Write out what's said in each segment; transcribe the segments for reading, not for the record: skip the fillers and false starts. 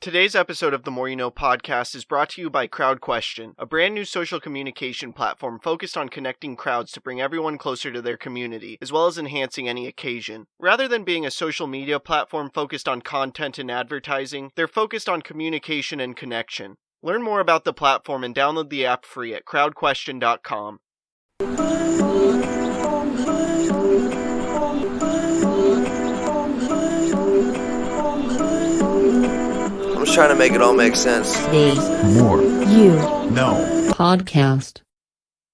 Today's episode of the More You Know podcast is brought to you by CrowdQuestion, a brand new social communication platform focused on connecting crowds to bring everyone closer to their community, as well as enhancing any occasion. Rather than being a social media platform focused on content and advertising, they're focused on communication and connection. Learn more about the platform and download the app free at crowdquestion.com. I'm just trying to make it all make sense. Today's More You No podcast.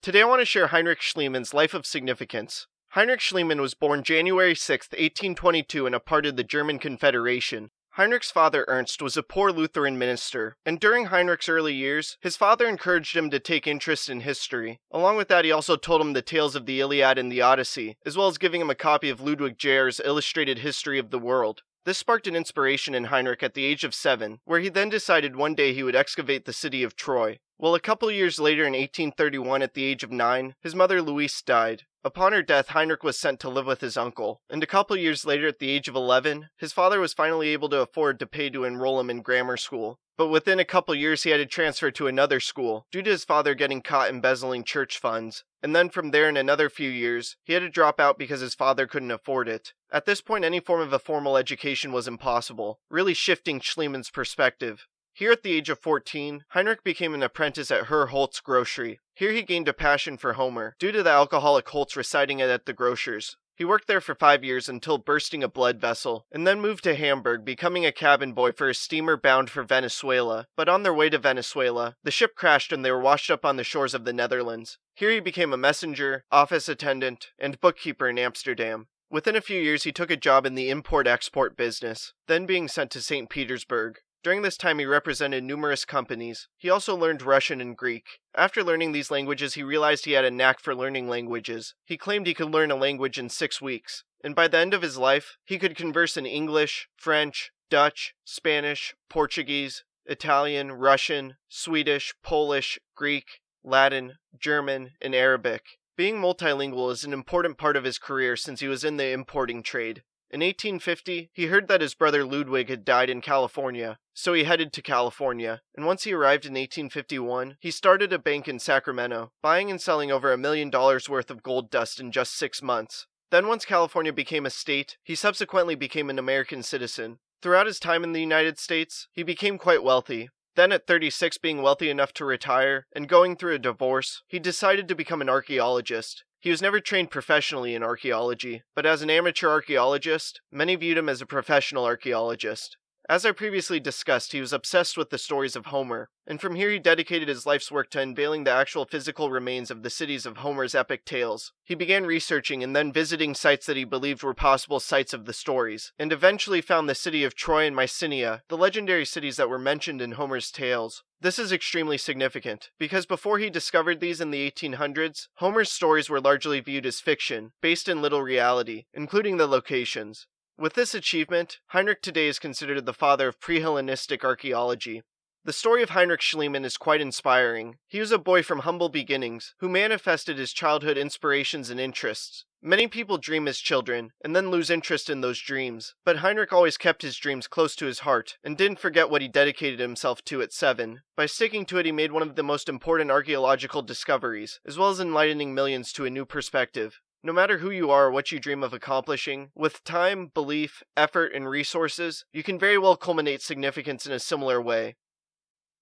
Today I want to share Heinrich Schliemann's life of significance. Heinrich Schliemann was born January 6, 1822 in a part of the German Confederation. Heinrich's father Ernst was a poor Lutheran minister, and during Heinrich's early years, his father encouraged him to take interest in history. Along with that, he also told him the tales of the Iliad and the Odyssey, as well as giving him a copy of Ludwig Geyer's Illustrated History of the World. This sparked an inspiration in Heinrich at the age of 7, where he then decided one day he would excavate the city of Troy. Well, a couple years later in 1831, at the age of 9, his mother Louise died. Upon her death, Heinrich was sent to live with his uncle, and a couple years later, at the age of 11, his father was finally able to afford to pay to enroll him in grammar school. But within a couple years, he had to transfer to another school, due to his father getting caught embezzling church funds. And then from there, in another few years, he had to drop out because his father couldn't afford it. At this point, any form of a formal education was impossible, really shifting Schliemann's perspective. Here at the age of 14, Heinrich became an apprentice at Herr Holt's grocery. Here he gained a passion for Homer, due to the alcoholic Holtz reciting it at the grocer's. He worked there for 5 years until bursting a blood vessel, and then moved to Hamburg, becoming a cabin boy for a steamer bound for Venezuela. But on their way to Venezuela, the ship crashed and they were washed up on the shores of the Netherlands. Here he became a messenger, office attendant, and bookkeeper in Amsterdam. Within a few years, he took a job in the import-export business, then being sent to St. Petersburg. During this time, he represented numerous companies. He also learned Russian and Greek. After learning these languages, he realized he had a knack for learning languages. He claimed he could learn a language in 6 weeks, and by the end of his life, he could converse in English, French, Dutch, Spanish, Portuguese, Italian, Russian, Swedish, Polish, Greek, Latin, German, and Arabic. Being multilingual is an important part of his career since he was in the importing trade. In 1850, he heard that his brother Ludwig had died in California, so he headed to California, and once he arrived in 1851, he started a bank in Sacramento, buying and selling over $1 million worth of gold dust in just 6 months. Then once California became a state, he subsequently became an American citizen. Throughout his time in the United States, he became quite wealthy. Then at 36, being wealthy enough to retire, and going through a divorce, he decided to become an archaeologist. He was never trained professionally in archaeology, but as an amateur archaeologist, many viewed him as a professional archaeologist. As I previously discussed, he was obsessed with the stories of Homer, and from here he dedicated his life's work to unveiling the actual physical remains of the cities of Homer's epic tales. He began researching and then visiting sites that he believed were possible sites of the stories, and eventually found the city of Troy and Mycenae, the legendary cities that were mentioned in Homer's tales. This is extremely significant, because before he discovered these in the 1800s, Homer's stories were largely viewed as fiction, based in little reality, including the locations. With this achievement, Heinrich today is considered the father of Pre-Hellenistic Archaeology. The story of Heinrich Schliemann is quite inspiring. He was a boy from humble beginnings, who manifested his childhood inspirations and interests. Many people dream as children, and then lose interest in those dreams, but Heinrich always kept his dreams close to his heart, and didn't forget what he dedicated himself to at 7. By sticking to it, he made one of the most important archaeological discoveries, as well as enlightening millions to a new perspective. No matter who you are or what you dream of accomplishing, with time, belief, effort, and resources, you can very well culminate significance in a similar way.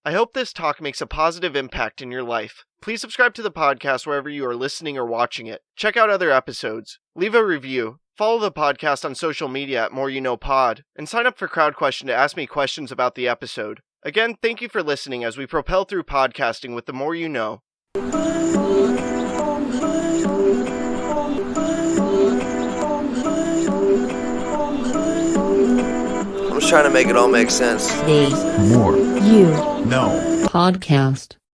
I hope this talk makes a positive impact in your life. Please subscribe to the podcast wherever you are listening or watching it. Check out other episodes. Leave a review. Follow the podcast on social media at More You Know Pod, and sign up for CrowdQuestion to ask me questions about the episode. Again, thank you for listening as we propel through podcasting with the More You Know. I'm just trying to make it all make sense. Today's More You No podcast.